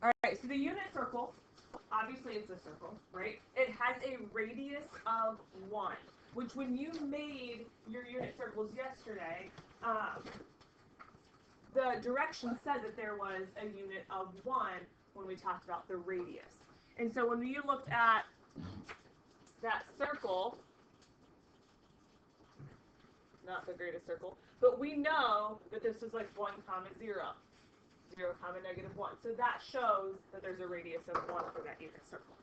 All right, so the unit circle, obviously it's a circle, right? It has a radius of 1, which when you made your unit circles yesterday, the direction said that there was a unit of 1 when we talked about the radius. And so when you looked at that circle, not the greatest circle, but we know that this is like 1 comma 0. 0 comma negative 1. So that shows that there's a radius of 1 for that unit circle.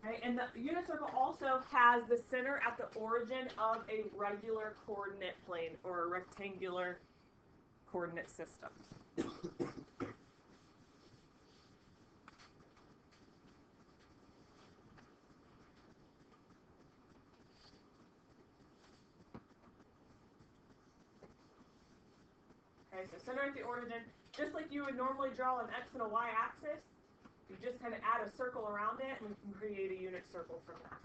Okay, and the unit circle also has the center at the origin of a regular coordinate plane or a rectangular coordinate system. Okay, so center at the origin, just like you would normally draw an x and a y axis, you just kind of add a circle around it and we can create a unit circle from that.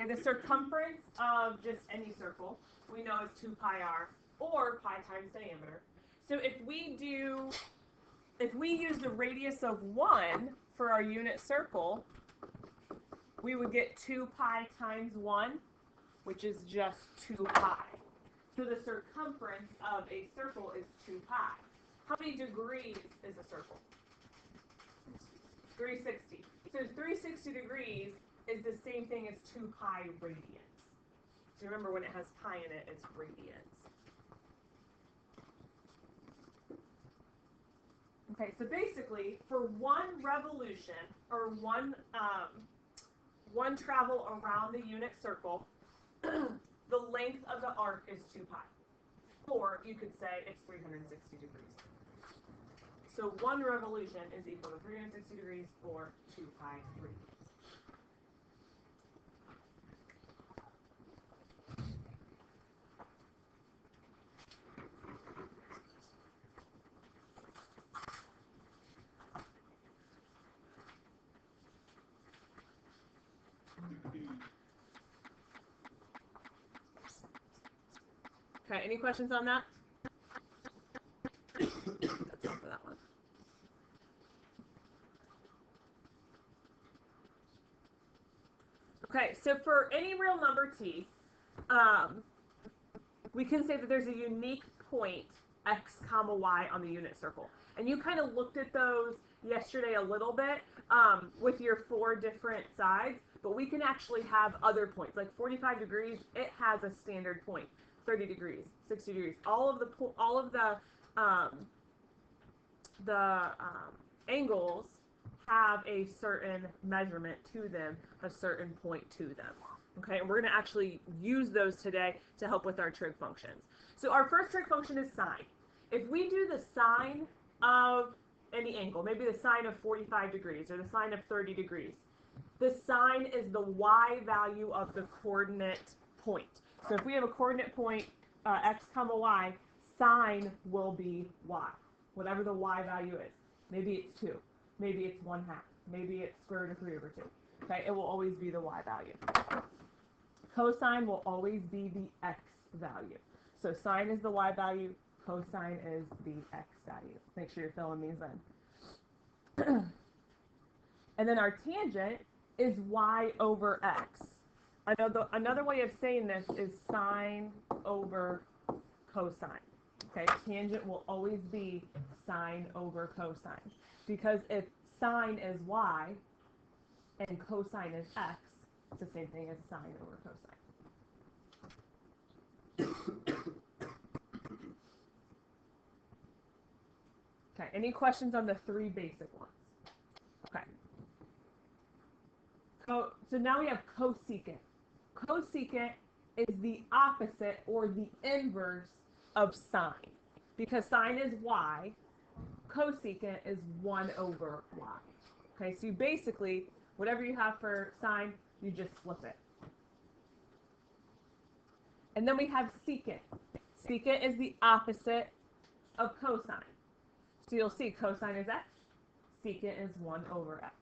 Okay, the circumference of just any circle we know is 2 pi r, or pi times diameter. So if we use the radius of 1 for our unit circle, we would get 2 pi times 1, which is just 2 pi. So the circumference of a circle is 2 pi. How many degrees is a circle? 360. So 360 degrees is the same thing as 2 pi radians. So remember, when it has pi in it, it's radians. Okay, so basically, for one revolution, or one travel around the unit circle, the length of the arc is 2 pi. Or you could say it's 360 degrees. So one revolution is equal to 360 degrees or 2 pi radians. Okay, any questions on that? That's all for that one. Okay, so for any real number t, we can say that there's a unique point x comma y on the unit circle. And you kind of looked at those yesterday a little bit with your 4 different sides, but we can actually have other points. Like 45 degrees, it has a standard point. 30 degrees, 60 degrees, all of the angles have a certain measurement to them, a certain point to them. Okay, and we're going to actually use those today to help with our trig functions. So our first trig function is sine. If we do the sine of any angle, maybe the sine of 45 degrees or the sine of 30 degrees, the sine is the y value of the coordinate point. So if we have a coordinate point, x comma y, sine will be y, whatever the y value is. Maybe it's 2. Maybe it's 1/2. Maybe it's square root of 3/2. Okay, it will always be the y value. Cosine will always be the x value. So sine is the y value, cosine is the x value. Make sure you're filling these in. And then our tangent is y over x. Another way of saying this is sine over cosine. Okay, tangent will always be sine over cosine. Because if sine is y and cosine is x, it's the same thing as sine over cosine. Okay, any questions on the 3 basic ones? Okay. So now we have cosecant. Cosecant is the opposite or the inverse of sine. Because sine is y, cosecant is 1 over y. Okay, so you basically, whatever you have for sine, you just flip it. And then we have secant. Secant is the opposite of cosine. So you'll see cosine is x, secant is 1 over x.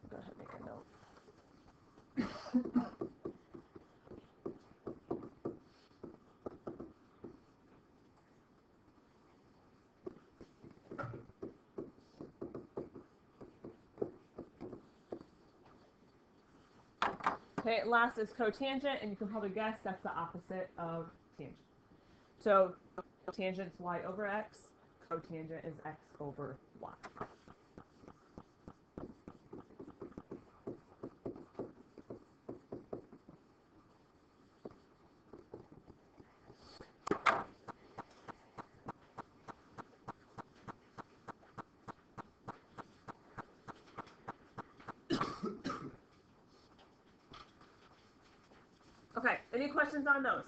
Go ahead and make a note. Okay, last is cotangent, and you can probably guess that's the opposite of tangent. So tangent is y over x, cotangent is x over y. Okay, any questions on those?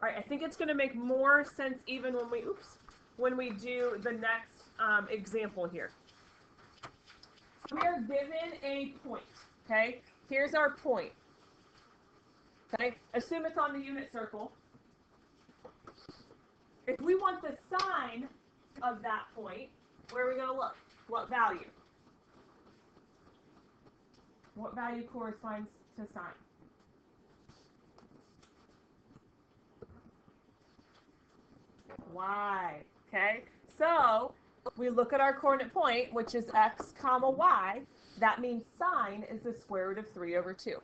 All right, I think it's going to make more sense even when we do the next example here. We are given a point, okay? Here's our point, okay? Assume it's on the unit circle. If we want the sign of that point, where are we going to look? What value? What value corresponds to sign? Y, okay? So we look at our coordinate point, which is x comma y. That means sine is the square root of 3 over 2.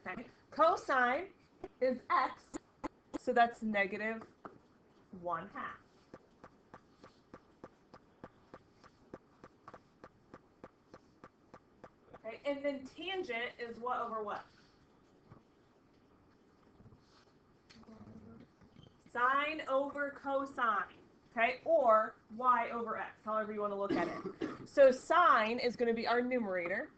Okay? Cosine is x, so that's negative 1/2. Okay, and then tangent is what over what? Sine over cosine, okay, or y over x, however you want to look at it. So sine is going to be our numerator,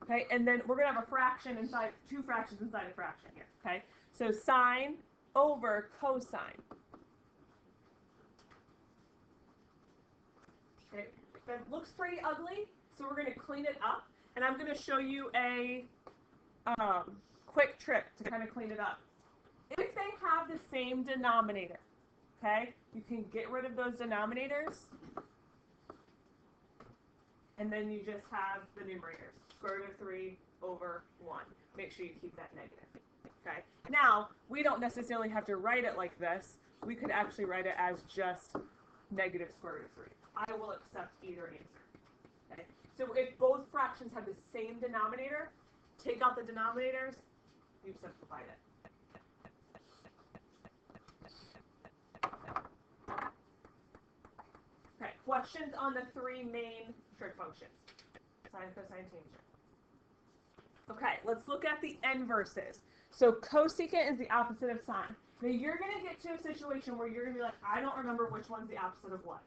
okay, and then we're going to have a fraction inside, two fractions inside a fraction here, okay. So sine over cosine. Okay, that looks pretty ugly, so we're going to clean it up, and I'm going to show you a quick trick to kind of clean it up. If they have the same denominator, okay, you can get rid of those denominators, and then you just have the numerators, square root of 3 over 1. Make sure you keep that negative, okay? Now, we don't necessarily have to write it like this. We could actually write it as just negative square root of 3. I will accept either answer, okay? So if both fractions have the same denominator, take out the denominators, you've simplified it. Okay, questions on the three main trig functions, sine, cosine, tangent. Okay, let's look at the inverses. So cosecant is the opposite of sine. Now you're going to get to a situation where you're going to be like, I don't remember which one's the opposite of what.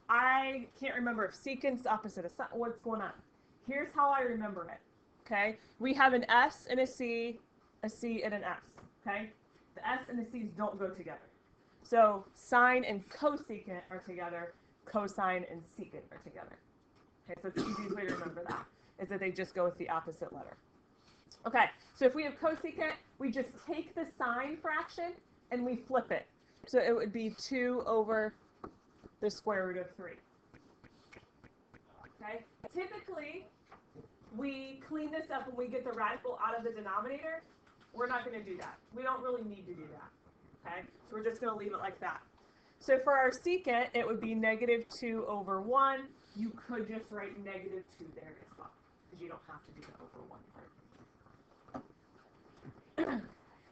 I can't remember if secant's the opposite of sine. What's going on? Here's how I remember it. Okay, we have an S and a C and an S. Okay, the S and the C's don't go together. So sine and cosecant are together. Cosine and secant are together. Okay, so it's the easiest way to remember that, is that they just go with the opposite letter. Okay, so if we have cosecant, we just take the sine fraction and we flip it. So it would be 2 over the square root of 3. Okay, typically we clean this up when we get the radical out of the denominator. We're not going to do that. We don't really need to do that. Okay, so we're just going to leave it like that. So for our secant, it would be negative 2 over 1. You could just write negative 2 there as well, because you don't have to do the over 1 part.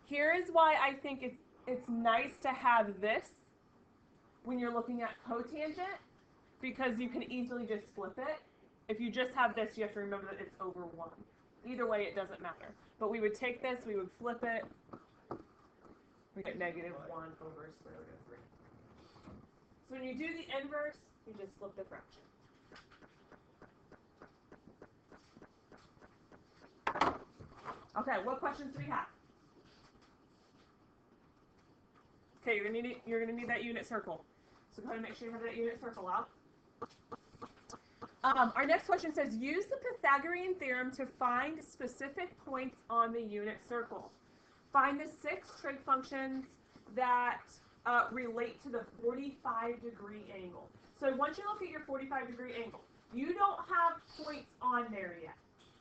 Here is why I think it's nice to have this when you're looking at cotangent, because you can easily just flip it. If you just have this, you have to remember that it's over 1. Either way, it doesn't matter. But we would take this, we would flip it, we get negative 1 over square root of 3. So when you do the inverse, you just flip the fraction. Okay, what questions do we have? Okay, you're gonna need that unit circle. So go ahead and make sure you have that unit circle out. Our next question says, use the Pythagorean theorem to find specific points on the unit circle. Find the 6 trig functions that relate to the 45-degree angle. So once you look at your 45-degree angle, you don't have points on there yet.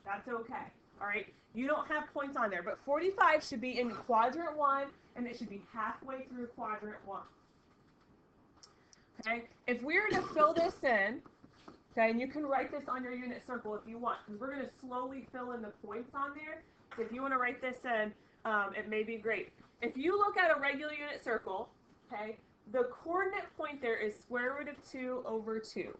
That's okay. all right? You don't have points on there, but 45 should be in quadrant 1, and it should be halfway through quadrant 1. Okay, if we were to fill this in, okay, and you can write this on your unit circle if you want, because we're going to slowly fill in the points on there. So if you want to write this in, it may be great. If you look at a regular unit circle, okay, the coordinate point there is square root of 2 over 2.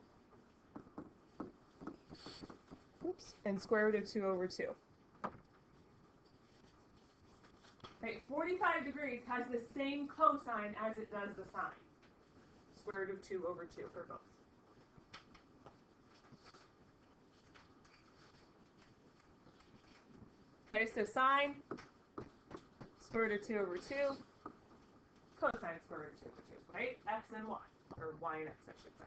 Oops, and square root of 2 over 2. Okay, 45 degrees has the same cosine as it does the sine. Square root of 2 over 2 for both. Okay, so sine, square root of 2 over 2, cosine square root of 2 over 2, right? X and y, or y and x, I should say.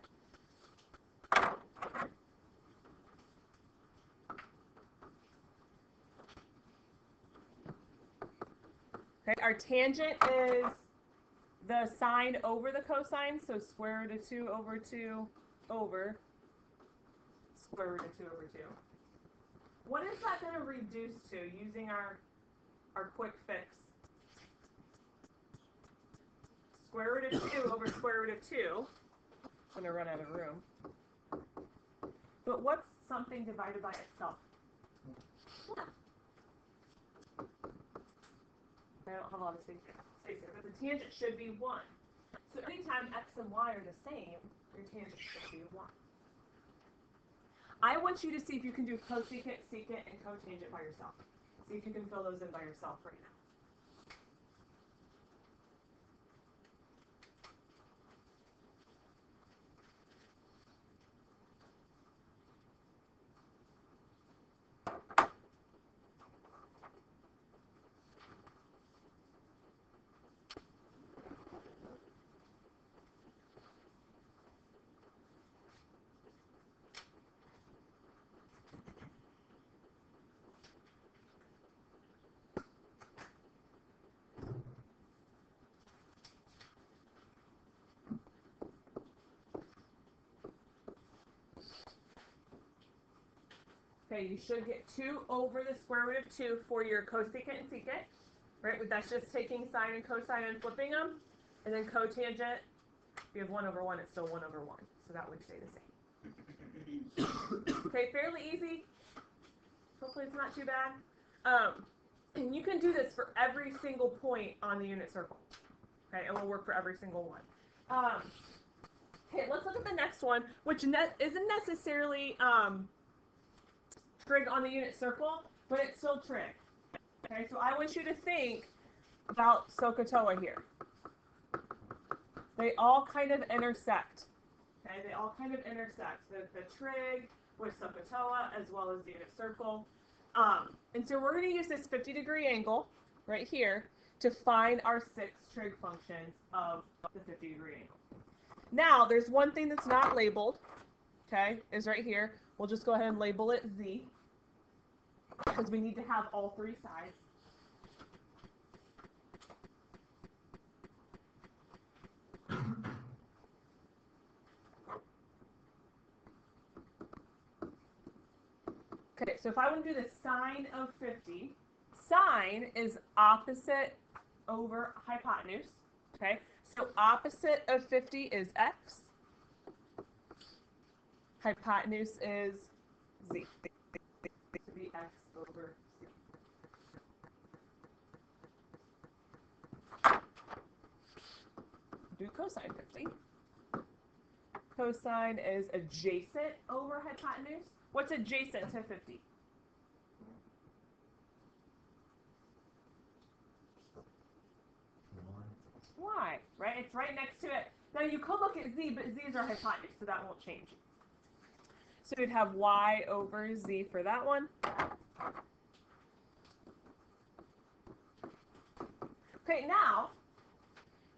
Okay, our tangent is the sine over the cosine, so square root of 2 over 2 over square root of 2 over 2. What is that going to reduce to using our quick fix? Square root of 2 over square root of 2. I'm going to run out of room. But what's something divided by itself? 1. I don't have a lot of space here, but the tangent should be 1. So anytime x and y are the same, your tangent should be 1. I want you to see if you can do cosecant, secant, and cotangent by yourself. See if you can fill those in by yourself right now. Okay, you should get 2 over the square root of 2 for your cosecant and secant, right? That's just taking sine and cosine and flipping them. And then cotangent, if you have 1 over 1, it's still 1 over 1. So that would stay the same. Okay, fairly easy. Hopefully it's not too bad. And you can do this for every single point on the unit circle. Okay, it will work for every single one. Okay, let's look at the next one, which isn't necessarily trig on the unit circle, but it's still trig. Okay, so I want you to think about SOHCAHTOA here. They all kind of intersect. Okay, they all kind of intersect. The trig with SOHCAHTOA as well as the unit circle. And so we're going to use this 50-degree angle right here to find our 6 trig functions of the 50-degree angle. Now, there's one thing that's not labeled, okay, is right here. We'll just go ahead and label it Z, because we need to have all 3 sides. Okay, so if I want to do the sine of 50, sine is opposite over hypotenuse, okay? So opposite of 50 is x. Hypotenuse is z. To be x over z. Do cosine 50. Cosine is adjacent over hypotenuse. What's adjacent to 50? Y, right? It's right next to it. Now you could look at z, but z is our hypotenuse, so that won't change. So we'd have y over z for that one. Okay, now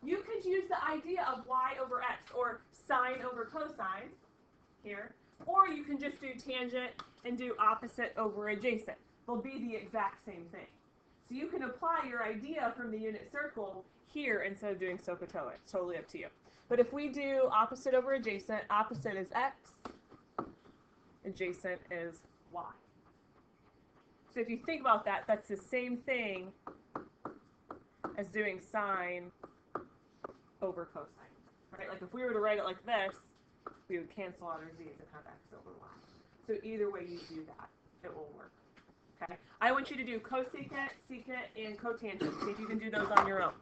you could use the idea of y over x, or sine over cosine here, or you can just do tangent and do opposite over adjacent. They'll be the exact same thing. So you can apply your idea from the unit circle here instead of doing SOHCAHTOA. It's totally up to you. But if we do opposite over adjacent, opposite is x, adjacent is y. So if you think about that, that's the same thing as doing sine over cosine, right? Like if we were to write it like this, we would cancel out our z's and have x over y. So either way you do that, it will work. Okay. I want you to do cosecant, secant, and cotangent. See if you can do those on your own.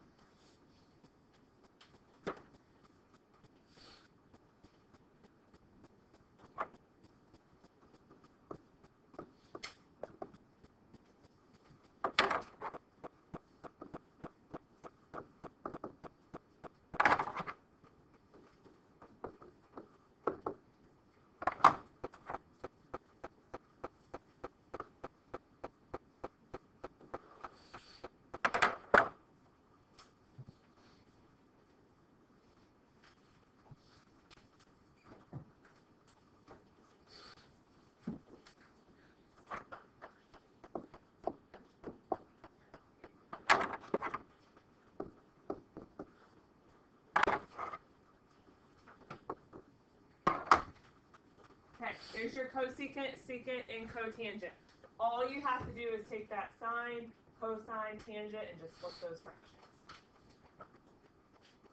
Okay, there's your cosecant, secant, and cotangent. All you have to do is take that sine, cosine, tangent, and just flip those fractions.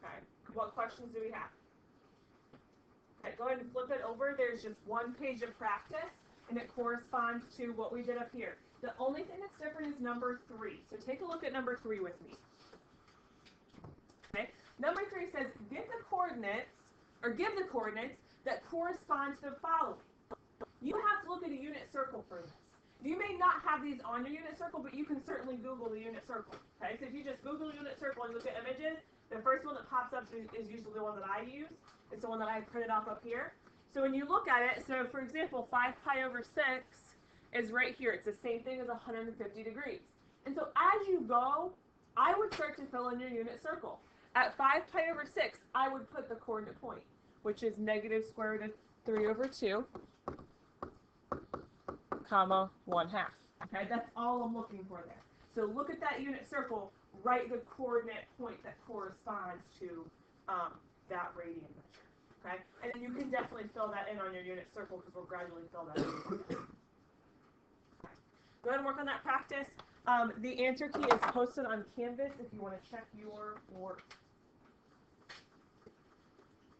Okay, what questions do we have? Okay, go ahead and flip it over. There's just one page of practice, and it corresponds to what we did up here. The only thing that's different is number 3. So take a look at number 3 with me. Okay, number 3 says give the coordinates that correspond to the following. You have to look at a unit circle for this. You may not have these on your unit circle, but you can certainly Google the unit circle. Okay, so if you just Google unit circle and look at images, the first one that pops up is usually the one that I use. It's the one that I printed off up here. So when you look at it, so for example, 5 pi over 6 is right here. It's the same thing as 150 degrees. And so as you go, I would start to fill in your unit circle. At 5 pi over 6, I would put the coordinate point, which is negative square root of 3 over 2, comma 1/2. Okay, that's all I'm looking for there. So look at that unit circle, write the coordinate point that corresponds to that radian measure. Okay, and then you can definitely fill that in on your unit circle because we'll gradually fill that in. Go ahead and work on that practice. The answer key is posted on Canvas if you want to check your work.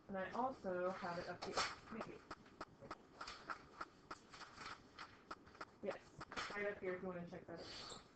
And I also have it up here. Maybe. Yes, right up here if you want to check that out.